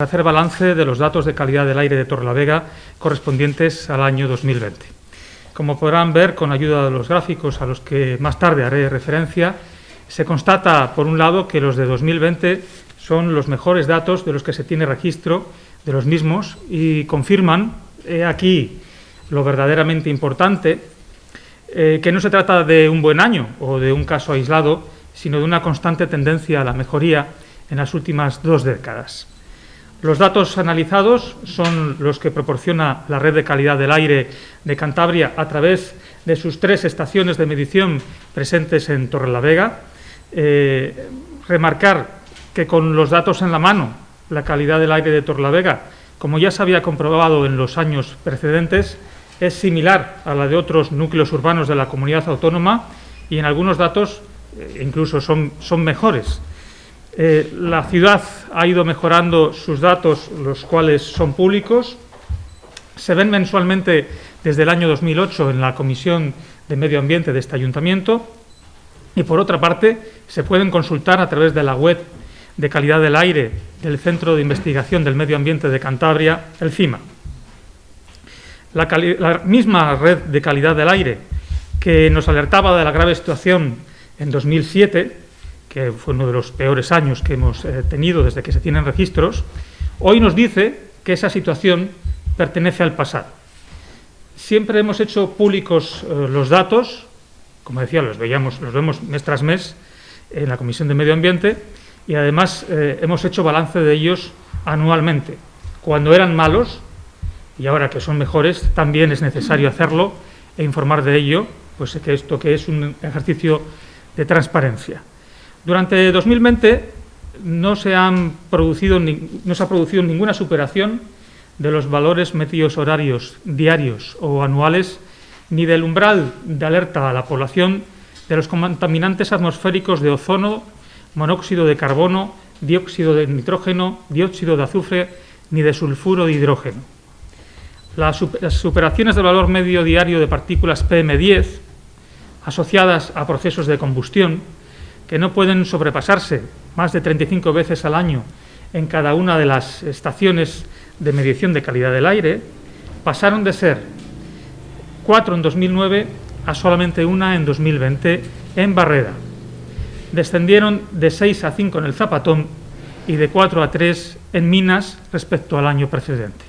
Hacer balance de los datos de calidad del aire de Torrelavega correspondientes al año 2020. Como podrán ver, con ayuda de los gráficos a los que más tarde haré referencia, se constata, por un lado, que los de 2020 son los mejores datos de los que se tiene registro de los mismos y confirman, aquí lo verdaderamente importante, que no se trata de un buen año o de un caso aislado, sino de una constante tendencia a la mejoría en las últimas 2 décadas. Los datos analizados son los que proporciona la Red de Calidad del Aire de Cantabria a través de sus 3 estaciones de medición presentes en Torrelavega. Remarcar que con los datos en la mano, la calidad del aire de Torrelavega, como ya se había comprobado en los años precedentes, es similar a la de otros núcleos urbanos de la comunidad autónoma y en algunos datos incluso son mejores. La ciudad ha ido mejorando sus datos, los cuales son públicos. Se ven mensualmente desde el año 2008 en la Comisión de Medio Ambiente de este ayuntamiento y, por otra parte, se pueden consultar a través de la web de calidad del aire del Centro de Investigación del Medio Ambiente de Cantabria, el CIMA. La misma red de calidad del aire que nos alertaba de la grave situación en 2007, que fue uno de los peores años que hemos tenido desde que se tienen registros, hoy nos dice que esa situación pertenece al pasado. Siempre hemos hecho públicos los datos, como decía, los vemos mes tras mes en la Comisión de Medio Ambiente y además hemos hecho balance de ellos anualmente. Cuando eran malos y ahora que son mejores, también es necesario hacerlo e informar de ello, pues que esto que es un ejercicio de transparencia. Durante 2020 no se ha producido ninguna superación de los valores medios horarios diarios o anuales ni del umbral de alerta a la población de los contaminantes atmosféricos de ozono, monóxido de carbono, dióxido de nitrógeno, dióxido de azufre ni de sulfuro de hidrógeno. Las superaciones del valor medio diario de partículas PM10 asociadas a procesos de combustión que no pueden sobrepasarse más de 35 veces al año en cada una de las estaciones de medición de calidad del aire, pasaron de ser 4 en 2009 a solamente 1 en 2020 en Barreda. Descendieron de 6 a 5 en el Zapatón y de 4 a 3 en Minas respecto al año precedente.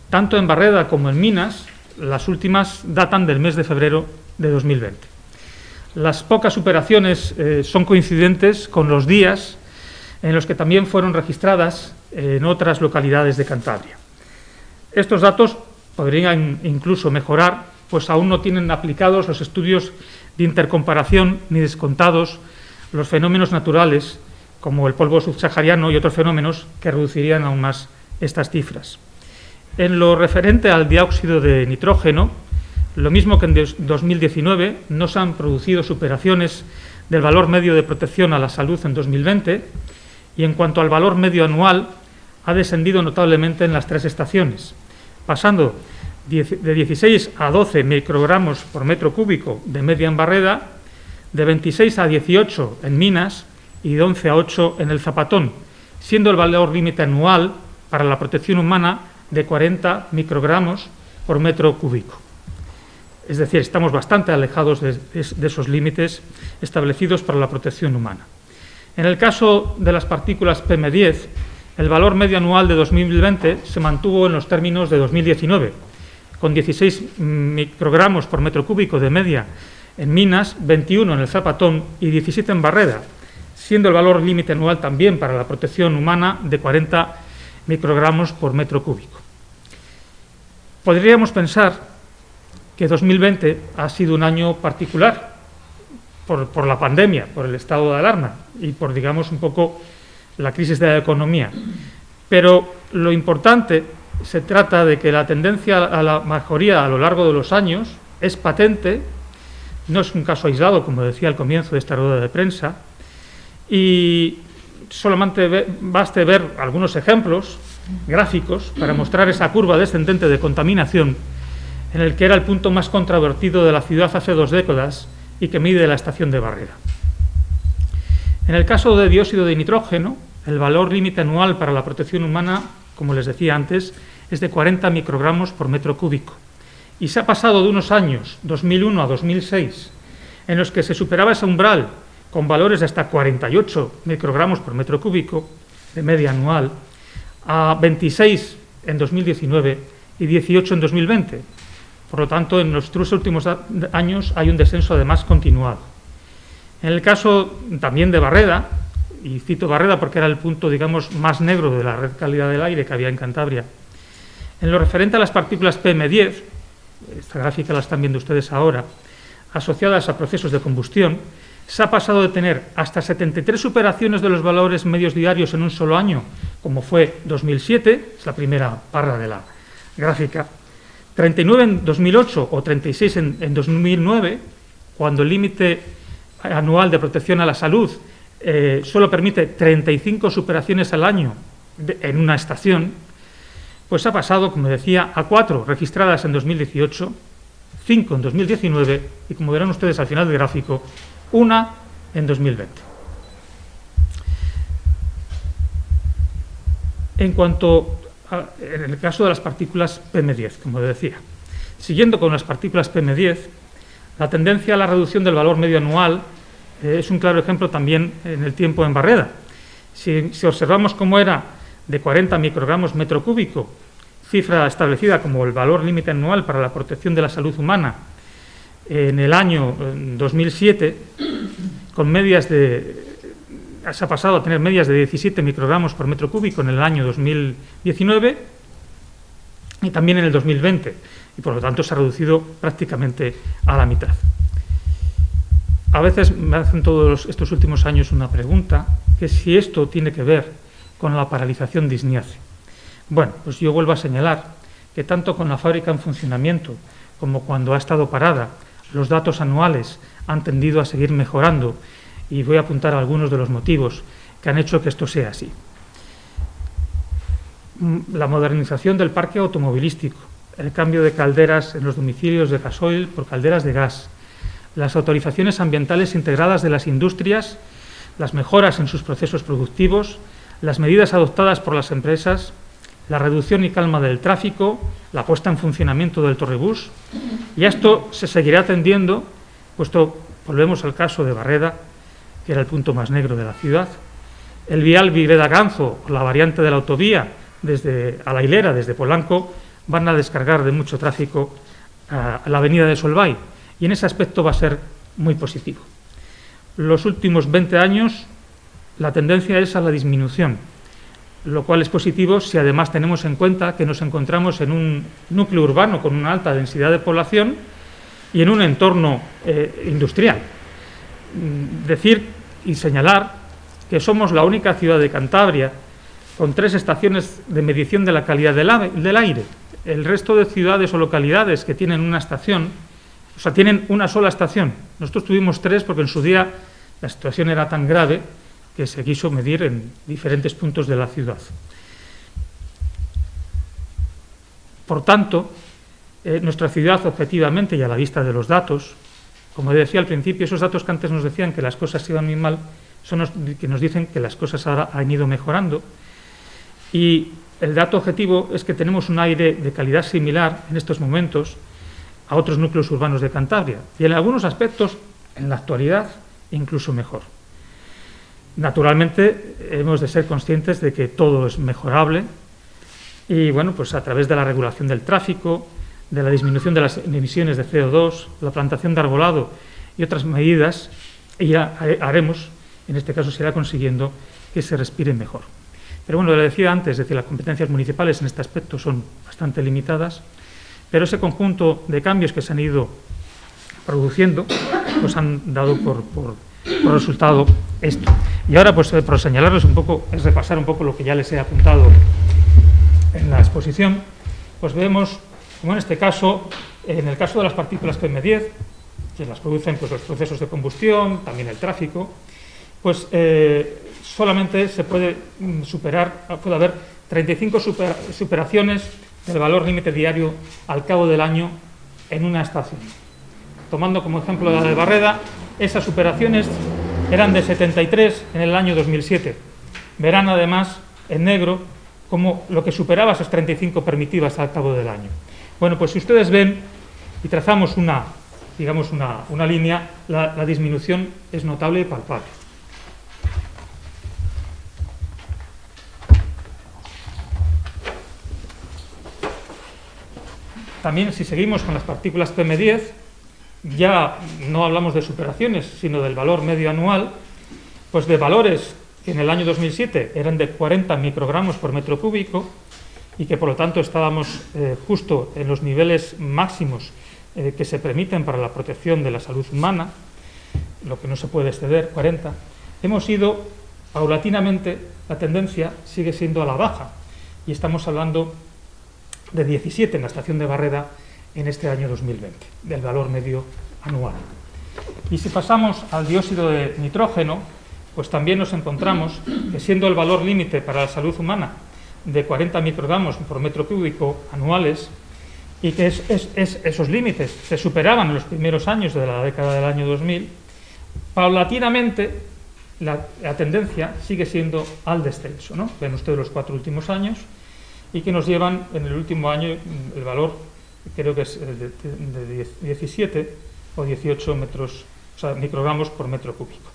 Tanto en Barreda como en Minas, las últimas datan del mes de febrero de 2020. Las pocas superaciones son coincidentes con los días en los que también fueron registradas en otras localidades de Cantabria. Estos datos podrían incluso mejorar, pues aún no tienen aplicados los estudios de intercomparación ni descontados los fenómenos naturales, como el polvo subsahariano y otros fenómenos que reducirían aún más estas cifras. En lo referente al dióxido de nitrógeno, lo mismo que en 2019, no se han producido superaciones del valor medio de protección a la salud en 2020 y en cuanto al valor medio anual, ha descendido notablemente en las 3 estaciones, pasando de 16 a 12 microgramos por metro cúbico de media en Barreda, de 26 a 18 en Minas y de 11 a 8 en el Zapatón, siendo el valor límite anual para la protección humana de 40 microgramos por metro cúbico. Es decir, estamos bastante alejados de esos límites establecidos para la protección humana. En el caso de las partículas PM10, el valor medio anual de 2020 se mantuvo en los términos de 2019, con 16 microgramos por metro cúbico de media en Minas, 21 en el Zapatón y 17 en Barreda, siendo el valor límite anual también para la protección humana de 40 microgramos por metro cúbico. Podríamos pensar que 2020 ha sido un año particular por la pandemia, por el estado de alarma y por, digamos, un poco la crisis de la economía. Pero lo importante, se trata de que la tendencia a la mejoría a lo largo de los años es patente, no es un caso aislado, como decía al comienzo de esta rueda de prensa, y solamente baste ver algunos ejemplos gráficos para mostrar esa curva descendente de contaminación en el que era el punto más controvertido de la ciudad hace 2 décadas y que mide la estación de Barreda. En el caso de dióxido de nitrógeno, el valor límite anual para la protección humana, como les decía antes, es de 40 microgramos por metro cúbico. Y se ha pasado de unos años, 2001 a 2006, en los que se superaba ese umbral con valores de hasta 48 microgramos por metro cúbico de media anual, a 26 en 2019 y 18 en 2020. Por lo tanto, en los 3 últimos años hay un descenso además continuado. En el caso también de Barreda, y cito Barreda porque era el punto, digamos, más negro de la red calidad del aire que había en Cantabria, en lo referente a las partículas PM10, esta gráfica la están viendo ustedes ahora, asociadas a procesos de combustión, se ha pasado de tener hasta 73 superaciones de los valores medios diarios en un solo año, como fue 2007, es la primera barra de la gráfica, 39 en 2008 o 36 en 2009, cuando el límite anual de protección a la salud solo permite 35 superaciones al año en una estación, pues ha pasado, como decía, a 4 registradas en 2018, 5 en 2019 y, como verán ustedes al final del gráfico, 1 en 2020. En cuanto en el caso de las partículas PM10, como decía, siguiendo con las partículas PM10, la tendencia a la reducción del valor medio anual es un claro ejemplo también en el tiempo en Barreda. Si observamos cómo era de 40 microgramos metro cúbico, cifra establecida como el valor límite anual para la protección de la salud humana en el año 2007, con medias se ha pasado a tener medias de 17 microgramos por metro cúbico en el año 2019 y también en el 2020, y por lo tanto se ha reducido prácticamente a la mitad. A veces me hacen todos estos últimos años una pregunta, que si esto tiene que ver con la paralización de ISNIACE. Bueno, pues yo vuelvo a señalar que tanto con la fábrica en funcionamiento como cuando ha estado parada, los datos anuales han tendido a seguir mejorando, y voy a apuntar algunos de los motivos que han hecho que esto sea así. La modernización del parque automovilístico, el cambio de calderas en los domicilios de gasoil por calderas de gas, las autorizaciones ambientales integradas de las industrias, las mejoras en sus procesos productivos, las medidas adoptadas por las empresas, la reducción y calma del tráfico, la puesta en funcionamiento del torrebús, y a esto se seguirá atendiendo, puesto volvemos al caso de Barreda, que era el punto más negro de la ciudad, el vial Viveda-Ganzo, la variante de la autovía a la hilera, desde Polanco, van a descargar de mucho tráfico a la avenida de Solvay, y en ese aspecto va a ser muy positivo. Los últimos 20 años la tendencia es a la disminución, lo cual es positivo si además tenemos en cuenta que nos encontramos en un núcleo urbano con una alta densidad de población y en un entorno industrial. Decir y señalar que somos la única ciudad de Cantabria con 3 estaciones de medición de la calidad del aire. El resto de ciudades o localidades que tienen una estación, o sea, tienen una sola estación. Nosotros tuvimos 3 porque en su día la situación era tan grave que se quiso medir en diferentes puntos de la ciudad. Por tanto, nuestra ciudad, objetivamente y a la vista de los datos, como decía al principio, esos datos que antes nos decían que las cosas iban muy mal, son los que nos dicen que las cosas ahora han ido mejorando. Y el dato objetivo es que tenemos un aire de calidad similar en estos momentos a otros núcleos urbanos de Cantabria. Y en algunos aspectos, en la actualidad, incluso mejor. Naturalmente, hemos de ser conscientes de que todo es mejorable. Y bueno, pues a través de la regulación del tráfico, de la disminución de las emisiones de CO2, la plantación de arbolado y otras medidas, ya haremos, en este caso se irá consiguiendo que se respire mejor. Pero bueno, le decía antes, es decir, las competencias municipales en este aspecto son bastante limitadas, pero ese conjunto de cambios que se han ido produciendo, pues han dado por resultado esto. Y ahora, pues por señalarles un poco, es repasar un poco lo que ya les he apuntado en la exposición, pues vemos como en este caso, en el caso de las partículas PM10, que las producen pues, los procesos de combustión, también el tráfico, pues solamente se puede puede haber 35 superaciones del valor límite diario al cabo del año en una estación. Tomando como ejemplo la de Barreda, esas superaciones eran de 73 en el año 2007. verán además en negro como lo que superaba esas 35 permitidas al cabo del año. Bueno, pues si ustedes ven y trazamos una línea, la disminución es notable y palpable. También, si seguimos con las partículas PM10, ya no hablamos de superaciones, sino del valor medio anual, pues de valores que en el año 2007 eran de 40 microgramos por metro cúbico y que por lo tanto estábamos justo en los niveles máximos que se permiten para la protección de la salud humana, lo que no se puede exceder, 40, hemos ido paulatinamente, la tendencia sigue siendo a la baja y estamos hablando de 17 en la estación de Barreda en este año 2020, del valor medio anual. Y si pasamos al dióxido de nitrógeno, pues también nos encontramos que, siendo el valor límite para la salud humana de 40 microgramos por metro cúbico anuales, y que esos límites se superaban en los primeros años de la década del año 2000, paulatinamente la tendencia sigue siendo al descenso, ¿no? Ven ustedes los 4 últimos años, y que nos llevan en el último año el valor, creo que es de 17 o 18 microgramos por metro cúbico.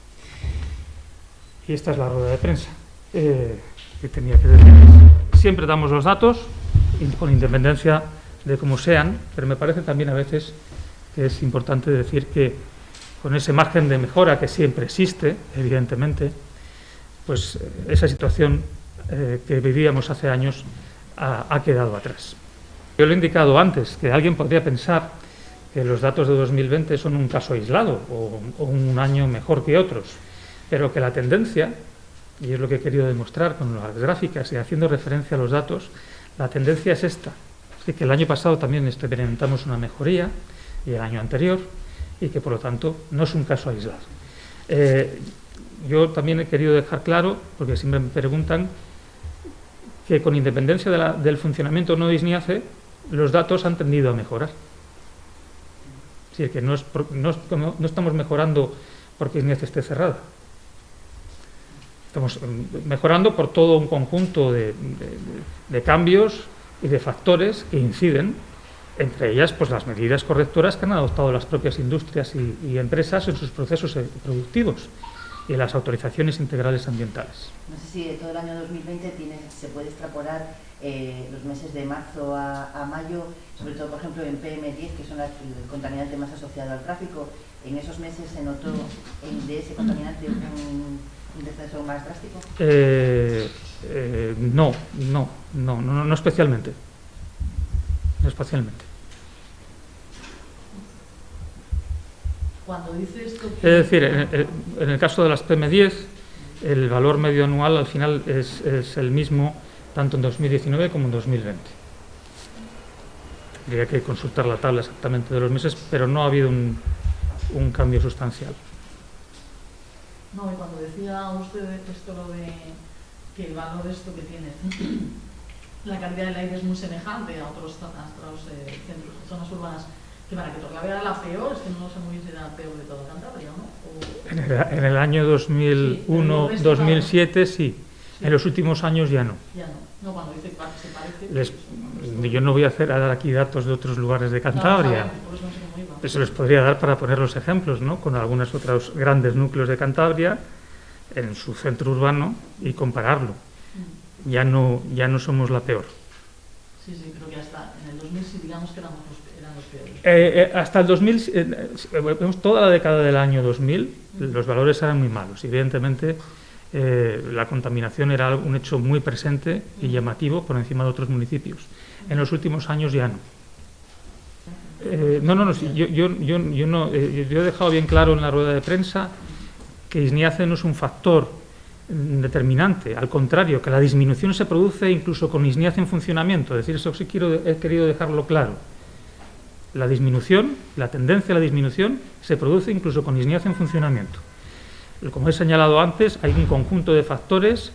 Y esta es la rueda de prensa que tenía que decir. Siempre damos los datos, con independencia de cómo sean, pero me parece también a veces que es importante decir que con ese margen de mejora que siempre existe, evidentemente, pues esa situación que vivíamos hace años ha quedado atrás. Yo lo he indicado antes, que alguien podría pensar que los datos de 2020 son un caso aislado o un año mejor que otros, pero que la tendencia, y es lo que he querido demostrar con las gráficas y haciendo referencia a los datos, la tendencia es esta. Así que el año pasado también experimentamos una mejoría, y el año anterior, y que por lo tanto no es un caso aislado. Yo también he querido dejar claro, porque siempre me preguntan, que con independencia del funcionamiento no de ISNIACE, los datos han tendido a mejorar. Es decir, que no estamos mejorando porque ISNIACE esté cerrada. Estamos mejorando por todo un conjunto de cambios y de factores que inciden, entre ellas pues las medidas correctoras que han adoptado las propias industrias y empresas en sus procesos productivos y en las autorizaciones integrales ambientales. No sé si de todo el año 2020 se puede extrapolar los meses de marzo a mayo, sobre todo, por ejemplo, en PM10, que son el contaminante más asociado al tráfico. ¿En esos meses se notó de ese contaminante un descenso más drástico? No especialmente. No especialmente. Cuando dice esto Es decir, en el caso de las PM10, el valor medio anual al final es el mismo tanto en 2019 como en 2020. Tendría que consultar la tabla exactamente de los meses, pero no ha habido un cambio sustancial. No, y cuando decía usted esto lo de que el valor de esto que tiene la calidad del aire es muy semejante a otros centros, zonas urbanas, que para que Torlavega era la peor, es que no sé muy bien si era la peor de toda Cantabria, ¿no? En el año 2001-2007 sí. En los últimos años ya no. Ya no, cuando dice que se parece... Yo no voy a dar aquí datos de otros lugares de Cantabria. Por eso no sé cómo iba. Eso les podría dar para poner los ejemplos, ¿no? Con algunos otros grandes núcleos de Cantabria en su centro urbano y compararlo. Ya no somos la peor. Sí, creo que hasta en el 2000 sí, digamos que eran los peores. Hasta el 2000, vemos toda la década del año 2000, los valores eran muy malos. Evidentemente, la contaminación era un hecho muy presente y llamativo por encima de otros municipios. En los últimos años ya no. Yo he dejado bien claro en la rueda de prensa que ISNIACE no es un factor determinante, al contrario, que la disminución se produce incluso con ISNIACE en funcionamiento. Es decir, eso sí he querido dejarlo claro. La disminución, la tendencia a la disminución se produce incluso con ISNIACE en funcionamiento. Como he señalado antes, hay un conjunto de factores,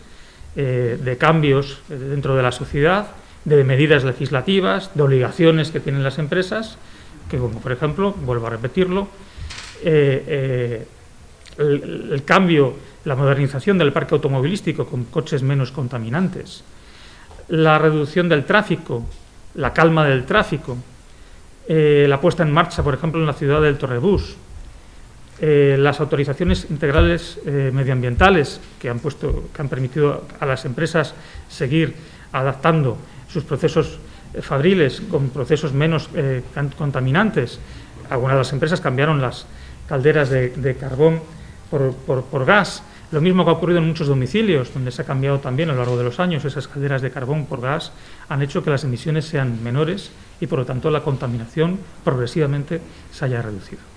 de cambios dentro de la sociedad, de medidas legislativas, de obligaciones que tienen las empresas, que como por ejemplo, vuelvo a repetirlo, el cambio, la modernización del parque automovilístico con coches menos contaminantes, la reducción del tráfico, la calma del tráfico, la puesta en marcha, por ejemplo, en la ciudad del Torrebús, las autorizaciones integrales medioambientales que han permitido a las empresas seguir adaptando sus procesos fabriles con procesos menos contaminantes. Algunas de las empresas cambiaron las calderas de carbón por gas. Lo mismo que ha ocurrido en muchos domicilios, donde se ha cambiado también a lo largo de los años. Esas calderas de carbón por gas han hecho que las emisiones sean menores y, por lo tanto, la contaminación progresivamente se haya reducido.